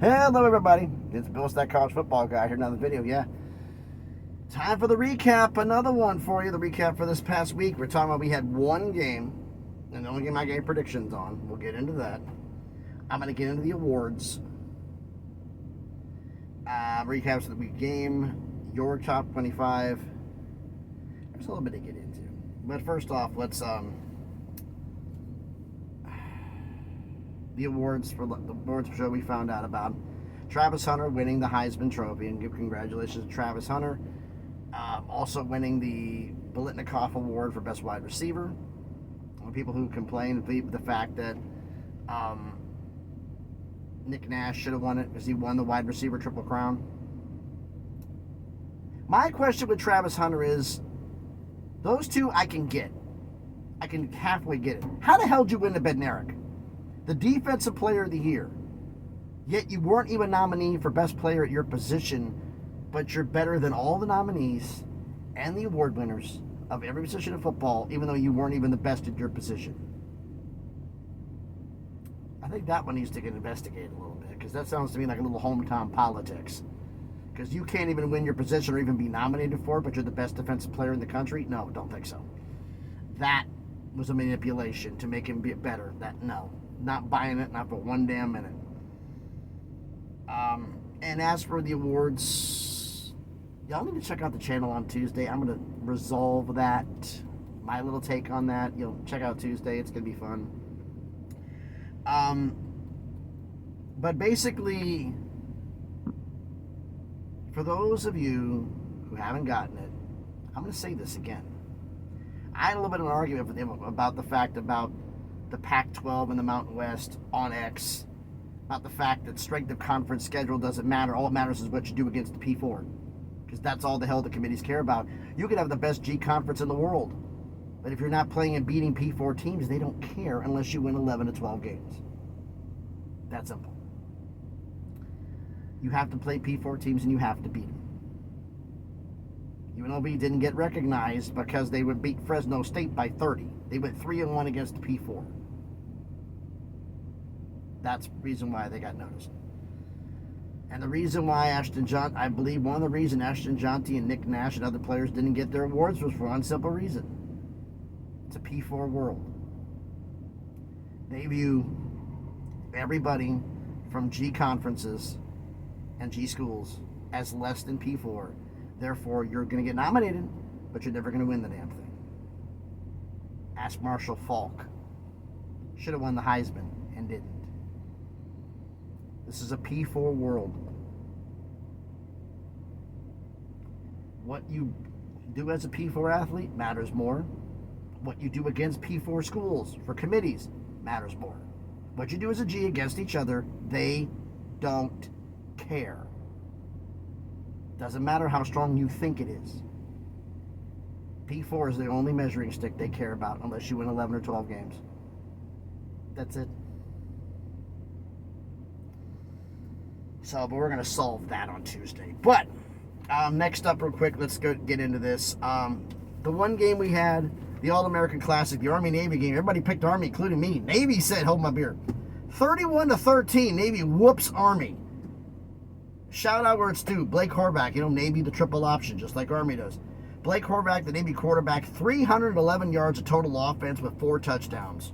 Hello, everybody. It's Bill Stack College Football Guy here. Another video, yeah. Time for the recap. Another one for you. The recap for this past week. We're talking about we had one game, and the only game I gave predictions on. We'll get into that. I'm going to get into the awards. Recaps of the week game. Your top 25. There's a little bit to get into. But first off, let's the awards for show we found out about Travis Hunter winning the Heisman Trophy, and give congratulations to Travis Hunter. Also winning the Biletnikoff Award for Best Wide Receiver. People who complain the fact that Nick Nash should have won it because he won the wide receiver Triple Crown. My question with Travis Hunter is, those two I can get. I can halfway get it. How the hell did you win the Bednarik? The Defensive Player of the Year. Yet you weren't even nominee for Best Player at your position, but you're better than all the nominees and the award winners of every position in football, even though you weren't even the best at your position. I think that one needs to get investigated a little bit, because that sounds to me like a little hometown politics. Because you can't even win your position or even be nominated for it, but you're the best defensive player in the country? No, don't think so. That was a manipulation to make him be better. No. Not buying it, not for one damn minute. And as for the awards, y'all need to check out the channel on Tuesday. I'm going to resolve that, my little take on that. You'll check out Tuesday. It's going to be fun. But basically, for those of you who haven't gotten it, I'm going to say this again. I had a little bit of an argument with him about the fact about the Pac-12 and the Mountain West on X, about the fact that strength of conference schedule doesn't matter. All that matters is what you do against the P4, because that's all the hell the committees care about. You could have the best G conference in the world, but if you're not playing and beating P4 teams, they don't care unless you win 11 to 12 games. That simple. You have to play P4 teams and you have to beat them. UNLV didn't get recognized because they would beat Fresno State by 30. They went 3-1 against the P4. That's the reason why they got noticed. And the reason why I believe one of the reasons Ashton Jonty and Nick Nash and other players didn't get their awards was for one simple reason. It's a P4 world. They view everybody from G conferences and G schools as less than P4. Therefore, you're going to get nominated, but you're never going to win the damn thing. Ask Marshall Falk. Should have won the Heisman and didn't. This is a P4 world. What you do as a P4 athlete matters more. What you do against P4 schools for committees matters more. What you do as a G against each other, they don't care. Doesn't matter how strong you think it is. P4 is the only measuring stick they care about unless you win 11 or 12 games. That's it. So, but we're going to solve that on Tuesday. But, next up real quick, let's get into this. The one game we had, the All-American Classic, the Army-Navy game, everybody picked Army, including me. Navy said, hold my beer. 31-13, Navy whoops Army. Shout out where it's due. Blake Horvath, Navy the triple option, just like Army does. Blake Horvath, the Navy quarterback, 311 yards of total offense with 4 touchdowns.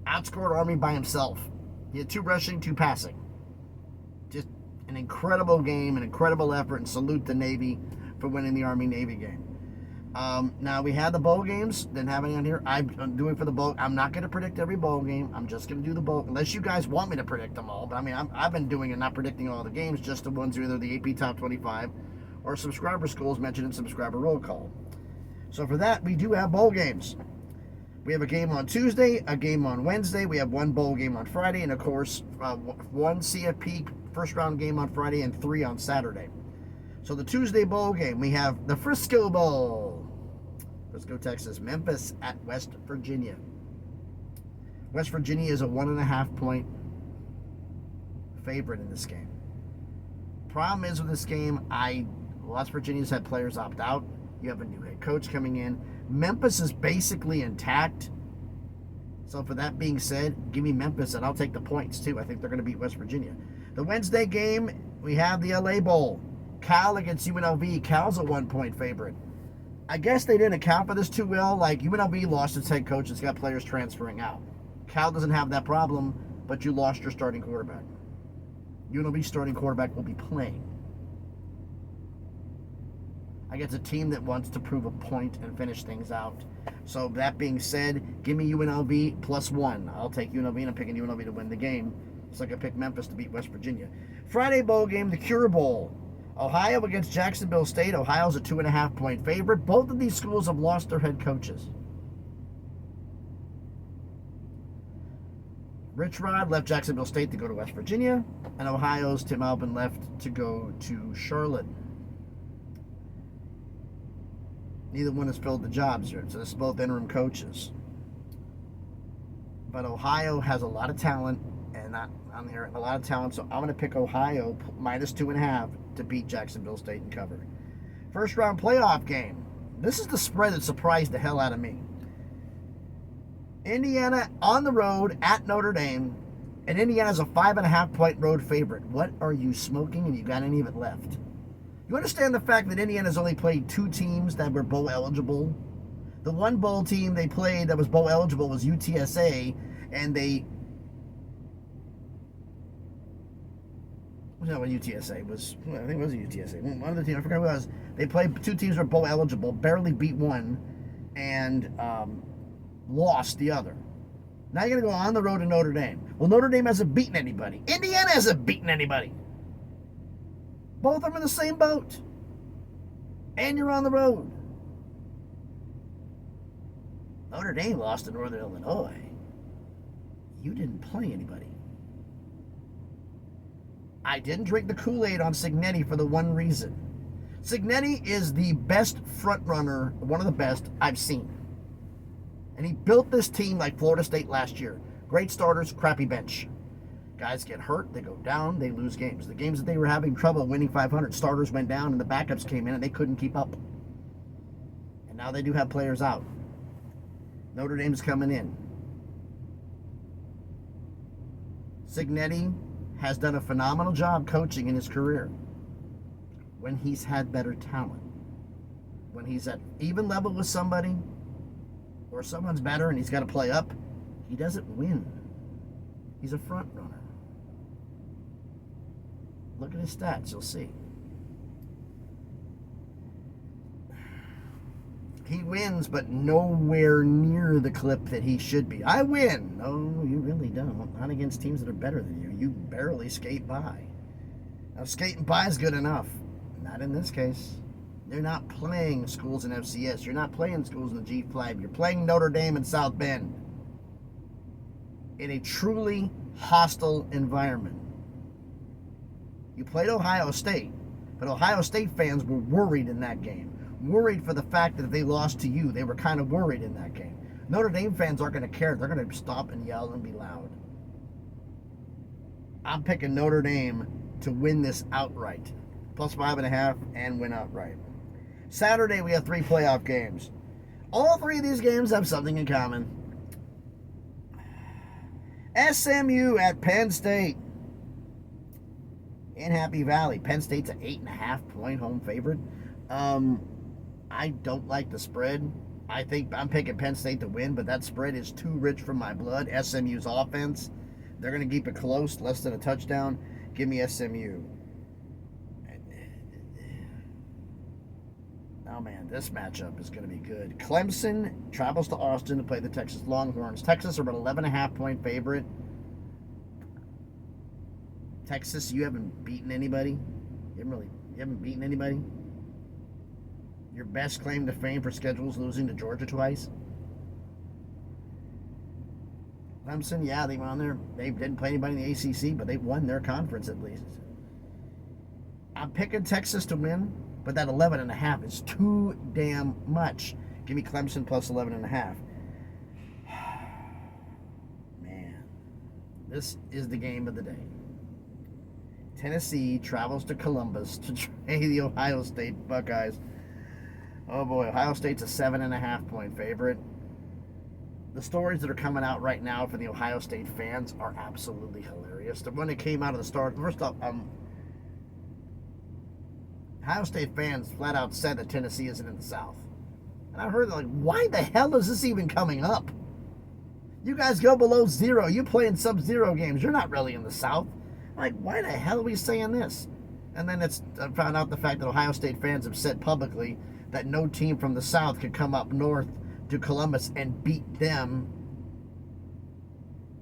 Outscored Army by himself. He had 2 rushing, 2 passing. Just an incredible game, an incredible effort, and salute the Navy for winning the Army-Navy game. Now, we had the bowl games. Didn't have any on here. I'm doing for the bowl. I'm not going to predict every bowl game. I'm just going to do the bowl, unless you guys want me to predict them all. But, I've been doing it, not predicting all the games, just the ones either the AP Top 25 or subscriber schools mentioned in subscriber roll call. So, for that, we do have bowl games. We have a game on Tuesday, a game on Wednesday. We have 1 bowl game on Friday, and, of course, 1 CFP first-round game on Friday and 3 on Saturday. So the Tuesday bowl game, we have the Frisco Bowl. Frisco, Texas. Memphis at West Virginia. West Virginia is a 1.5 point favorite in this game. Problem is with this game, West Virginia's had players opt out. You have a new head coach coming in. Memphis is basically intact. So for that being said, give me Memphis and I'll take the points too. I think they're going to beat West Virginia. The Wednesday game, we have the LA Bowl. Cal against UNLV. Cal's a 1-point favorite. I guess they didn't account for this too well. Like, UNLV lost its head coach. It's got players transferring out. Cal doesn't have that problem, but you lost your starting quarterback. UNLV's starting quarterback will be playing. I guess a team that wants to prove a point and finish things out. So that being said, give me UNLV +1. I'll take UNLV, and I'm picking UNLV to win the game. It's like I picked Memphis to beat West Virginia. Friday bowl game, the Cure Bowl. Ohio against Jacksonville State. Ohio's a 2.5-point favorite. Both of these schools have lost their head coaches. Rich Rod left Jacksonville State to go to West Virginia, and Ohio's Tim Albin left to go to Charlotte. Neither one has filled the jobs here, so this is both interim coaches. But Ohio has a lot of talent, and I'm hearing a lot of talent, so I'm going to pick Ohio -2.5 to beat Jacksonville State and cover. First round playoff game. This is the spread that surprised the hell out of me. Indiana on the road at Notre Dame, and Indiana's a 5.5-point road favorite. What are you smoking, and you got any of it left? You understand the fact that Indiana's only played 2 teams that were bowl eligible? The one bowl team they played that was bowl eligible was UTSA, and they... No, what UTSA was... I think it was UTSA. One of the teams, I forgot who it was. They played 2 teams that were bowl eligible, barely beat one, and lost the other. Now you're going to go on the road to Notre Dame. Well, Notre Dame hasn't beaten anybody. Indiana hasn't beaten anybody. Both of them in the same boat. And you're on the road. Notre Dame lost to Northern Illinois. You didn't play anybody. I didn't drink the Kool-Aid on Cignetti for the one reason. Cignetti is the best front runner, one of the best I've seen. And he built this team like Florida State last year. Great starters, crappy bench. Guys get hurt, they go down, they lose games. The games that they were having trouble winning 500, starters went down and the backups came in and they couldn't keep up. And now they do have players out. Notre Dame's coming in. Cignetti has done a phenomenal job coaching in his career when he's had better talent. When he's at even level with somebody, or someone's better and he's got to play up, he doesn't win. He's a front runner. Look at his stats, you'll see. He wins, but nowhere near the clip that he should be. I win. No, you really don't. Not against teams that are better than you. You barely skate by. Now, skating by is good enough. Not in this case. You're not playing schools in FCS. You're not playing schools in the G5. You're playing Notre Dame and South Bend in a truly hostile environment. You played Ohio State, but Ohio State fans were worried in that game. Worried for the fact that if they lost to you, they were kind of worried in that game. Notre Dame fans aren't going to care. They're going to stop and yell and be loud. I'm picking Notre Dame to win this outright. +5.5 and win outright. Saturday, we have 3 playoff games. All 3 of these games have something in common. SMU at Penn State. In Happy Valley. Penn State's an 8.5-point home favorite. I don't like the spread. I think I'm picking Penn State to win, but that spread is too rich for my blood. SMU's offense, they're going to keep it close, less than a touchdown. Give me SMU. Oh, man, this matchup is going to be good. Clemson travels to Austin to play the Texas Longhorns. Texas are an 11.5-point favorite. Texas, you haven't beaten anybody. You haven't beaten anybody. Your best claim to fame for schedule is losing to Georgia twice. Clemson, yeah, they went on there. They didn't play anybody in the ACC, but they won their conference at least. I'm picking Texas to win, but that 11.5 is too damn much. Give me Clemson plus 11.5. Man, this is the game of the day. Tennessee travels to Columbus to play the Ohio State Buckeyes. Oh boy, Ohio State's a 7.5-point favorite. the stories that are coming out right now for the Ohio State fans are absolutely hilarious. The one that came out of the start, first off, Ohio State fans flat out said that Tennessee isn't in the South. And I heard, like, why the hell is this even coming up? You guys go below zero. You play in sub-zero games. You're not really in the South. Like, why the hell are we saying this? And then I found out the fact that Ohio State fans have said publicly that no team from the South could come up north to Columbus and beat them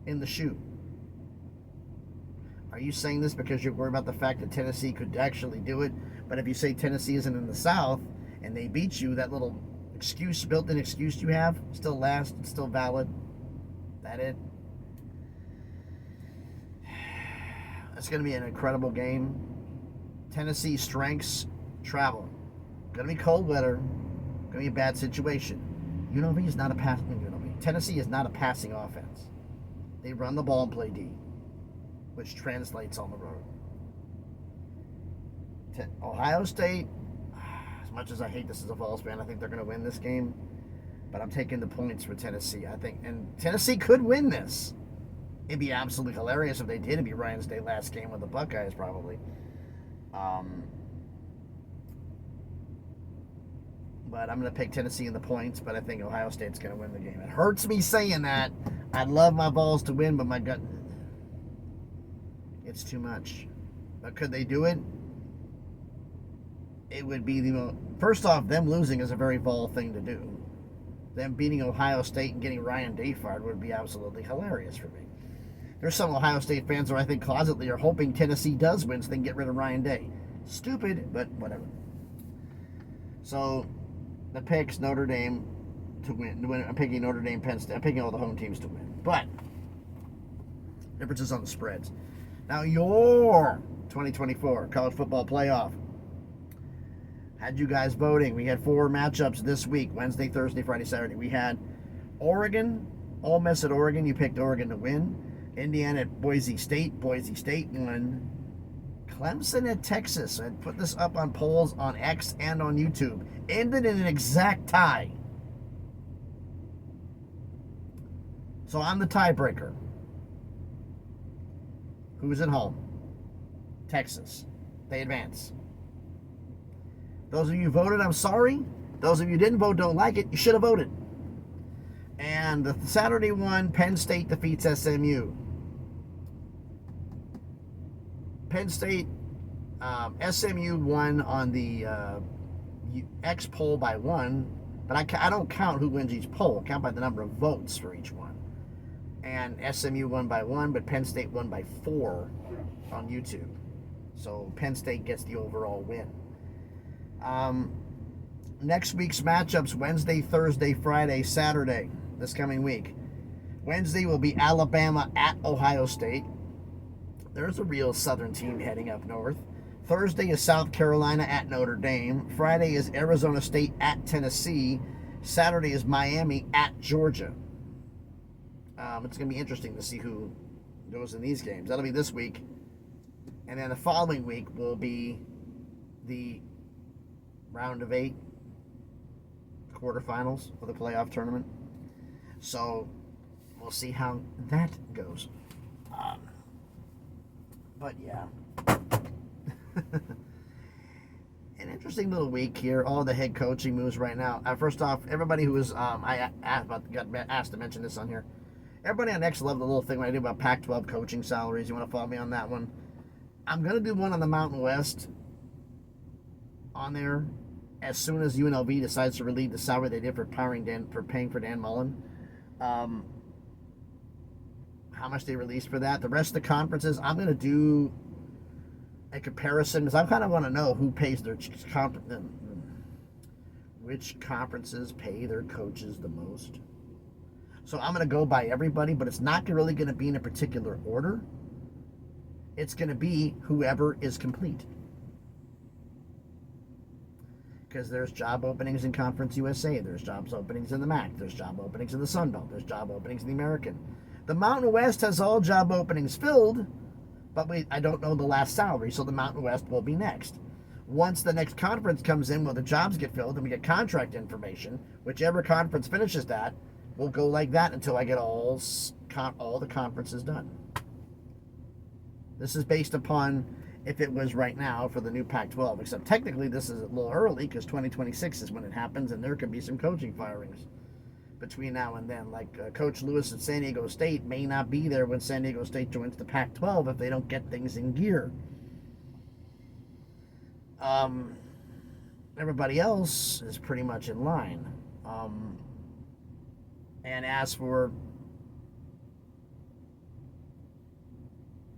in the shoe. Are you saying this because you're worried about the fact that Tennessee could actually do it? But if you say Tennessee isn't in the South and they beat you, that little built-in excuse you have still lasts, it's still valid. That it? It's going to be an incredible game. Tennessee strengths, travel. Going to be cold weather. Going to be a bad situation. UNLV is not a passing. Tennessee is not a passing offense. They run the ball and play D, which translates on the road. Ohio State, as much as I hate this as a Vols fan, I think they're going to win this game. But I'm taking the points for Tennessee. I think, and Tennessee could win this. It'd be absolutely hilarious if they did. It'd be Ryan State last game with the Buckeyes, probably. But I'm going to pick Tennessee in the points, but I think Ohio State's going to win the game. It hurts me saying that. I'd love my Vols to win, but my gut, it's too much. But could they do it? It would be first off, them losing is a very Vol thing to do. Them beating Ohio State and getting Ryan Day fired would be absolutely hilarious for me. There's some Ohio State fans who I think closetly are hoping Tennessee does win so they can get rid of Ryan Day. Stupid, but whatever. So, the picks, Notre Dame to win. I'm picking Notre Dame, Penn State. I'm picking all the home teams to win. But, differences on the spreads. Now, your 2024 college football playoff. Had you guys voting. We had 4 matchups this week, Wednesday, Thursday, Friday, Saturday. We had Oregon, Ole Miss at Oregon. You picked Oregon to win. Indiana at Boise State won. Clemson at Texas. I put this up on polls on X and on YouTube. Ended in an exact tie. So I'm the tiebreaker. Who's at home? Texas. They advance. Those of you who voted, I'm sorry. Those of you who didn't vote, don't like it. You should have voted. And the Saturday one, Penn State defeats SMU. Penn State, SMU won on the X poll by 1, but I don't count who wins each poll. I count by the number of votes for each one. And SMU won by 1, but Penn State won by 4 on YouTube. So Penn State gets the overall win. Next week's matchups, Wednesday, Thursday, Friday, Saturday, this coming week. Wednesday will be Alabama at Ohio State. There's a real Southern team heading up north. Thursday is South Carolina at Notre Dame. Friday is Arizona State at Tennessee. Saturday is Miami at Georgia. It's going to be interesting to see who goes in these games. That'll be this week. And then the following week will be the round of 8 quarterfinals of the playoff tournament. So we'll see how that goes. But yeah. An interesting little week here. All the head coaching moves right now. First off, everybody who was got asked to mention this on here. Everybody on X loved the little thing when I do about Pac-12 coaching salaries. You want to follow me on that one? I'm gonna do one on the Mountain West on there as soon as UNLV decides to relieve the salary they did for paying for Dan Mullen. How much they released for that. The rest of the conferences, I'm going to do a comparison because I kind of want to know who pays which conferences pay their coaches the most. So I'm going to go by everybody, but it's not really going to be in a particular order. It's going to be whoever is complete. Because there's job openings in Conference USA, there's job openings in the MAC, there's job openings in the Sun Belt, there's job openings in the American. The Mountain West has all job openings filled, but I don't know the last salary, so the Mountain West will be next. Once the next conference comes in, the jobs get filled and we get contract information, whichever conference finishes that, we'll go like that until I get all the conferences done. This is based upon if it was right now for the new Pac-12, except technically this is a little early because 2026 is when it happens, and there could be some coaching firings between now and then. Like Coach Lewis at San Diego State may not be there when San Diego State joins the Pac-12 if they don't get things in gear. Everybody else is pretty much in line. And as for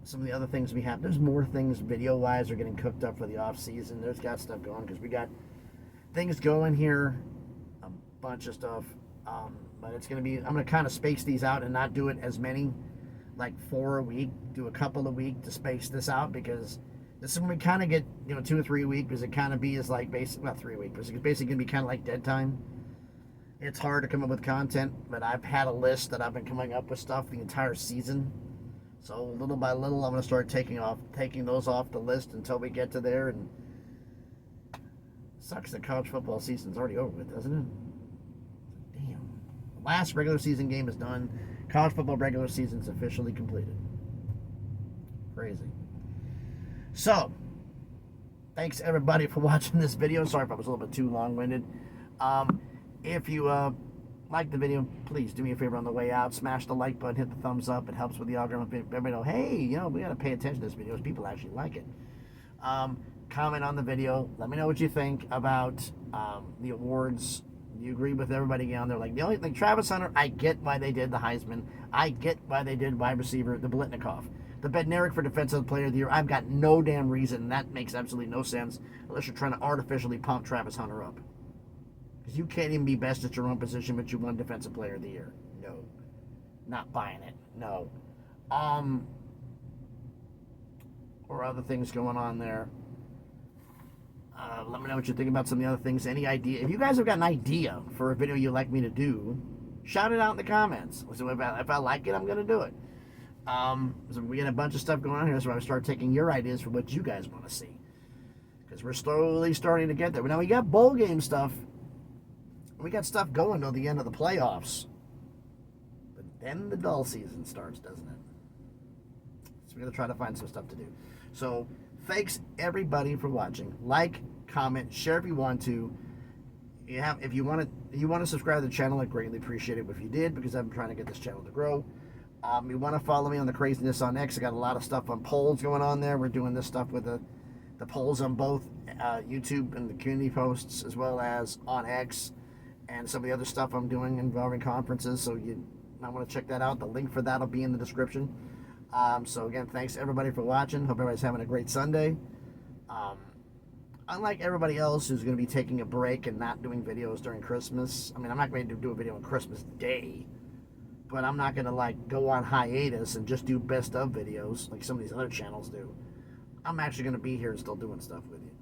some of the other things we have, there's more things video-wise are getting cooked up for the off-season. There's got stuff going because we got things going here, a bunch of stuff. But it's going to be, I'm going to kind of space these out and not do it as many, like 4 a week, do a couple a week to space this out, because this is when we kind of get, 2 or 3 a week, because it kind of be is like basically, not 3 a week, but it's basically going to be kind of like dead time. It's hard to come up with content, but I've had a list that I've been coming up with stuff the entire season. So little by little, I'm going to start taking those off the list until we get to there. And it sucks that college football season's already over with, doesn't it? Damn. The last regular season game is done. College football regular season's officially completed. Crazy. So, thanks everybody for watching this video. Sorry if I was a little bit too long-winded. If you like the video, please do me a favor on the way out. Smash the like button, hit the thumbs up. It helps with the algorithm. Everybody know, hey, we got to pay attention to this video. People actually like it. Comment on the video. Let me know what you think about the awards. You agree with everybody on there? Like, the only thing, Travis Hunter, I get why they did the Heisman. I get why they did wide receiver, the Blitnikoff. The Bednarik for Defensive Player of the Year, I've got no damn reason. That makes absolutely no sense unless you're trying to artificially pump Travis Hunter up. Because you can't even be best at your own position, but you won Defensive Player of the Year. No. Not buying it. No. Or other things going on there. Let me know what you think about some of the other things. Any idea? If you guys have got an idea for a video you'd like me to do, shout it out in the comments. So if I like it, I'm going to do it. So we got a bunch of stuff going on here, so I'm going to start taking your ideas for what you guys want to see. Because we're slowly starting to get there. Now, we got bowl game stuff. We got stuff going till the end of the playoffs. But then the dull season starts, doesn't it? So we're going to try to find some stuff to do. So, thanks everybody for watching. Like, comment, share if you want to. If you want to subscribe to the channel, I'd greatly appreciate it if you did, because I'm trying to get this channel to grow. You want to follow me on the craziness on X. I got a lot of stuff on polls going on there. We're doing this stuff with the polls on both YouTube and the community posts, as well as on X, and some of the other stuff I'm doing involving conferences. So you might want to check that out. The link for that will be in the description. So again, thanks everybody for watching. Hope everybody's having a great Sunday. Unlike everybody else who's going to be taking a break and not doing videos during Christmas. I mean, I'm not going to do a video on Christmas Day. But I'm not going to, go on hiatus and just do best of videos like some of these other channels do. I'm actually going to be here and still doing stuff with you.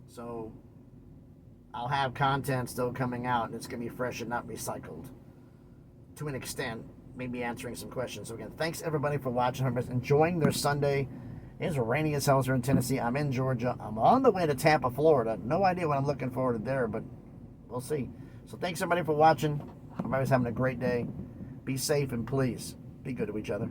So, I'll have content still coming out, and it's going to be fresh and not recycled. To an extent, maybe answering some questions. So, again, thanks everybody for watching. Everybody's enjoying their Sunday. It's raining as hell here in Tennessee. I'm in Georgia. I'm on the way to Tampa, Florida. No idea what I'm looking forward to there, but we'll see. So, thanks everybody for watching. Everybody's having a great day. Be safe and please be good to each other.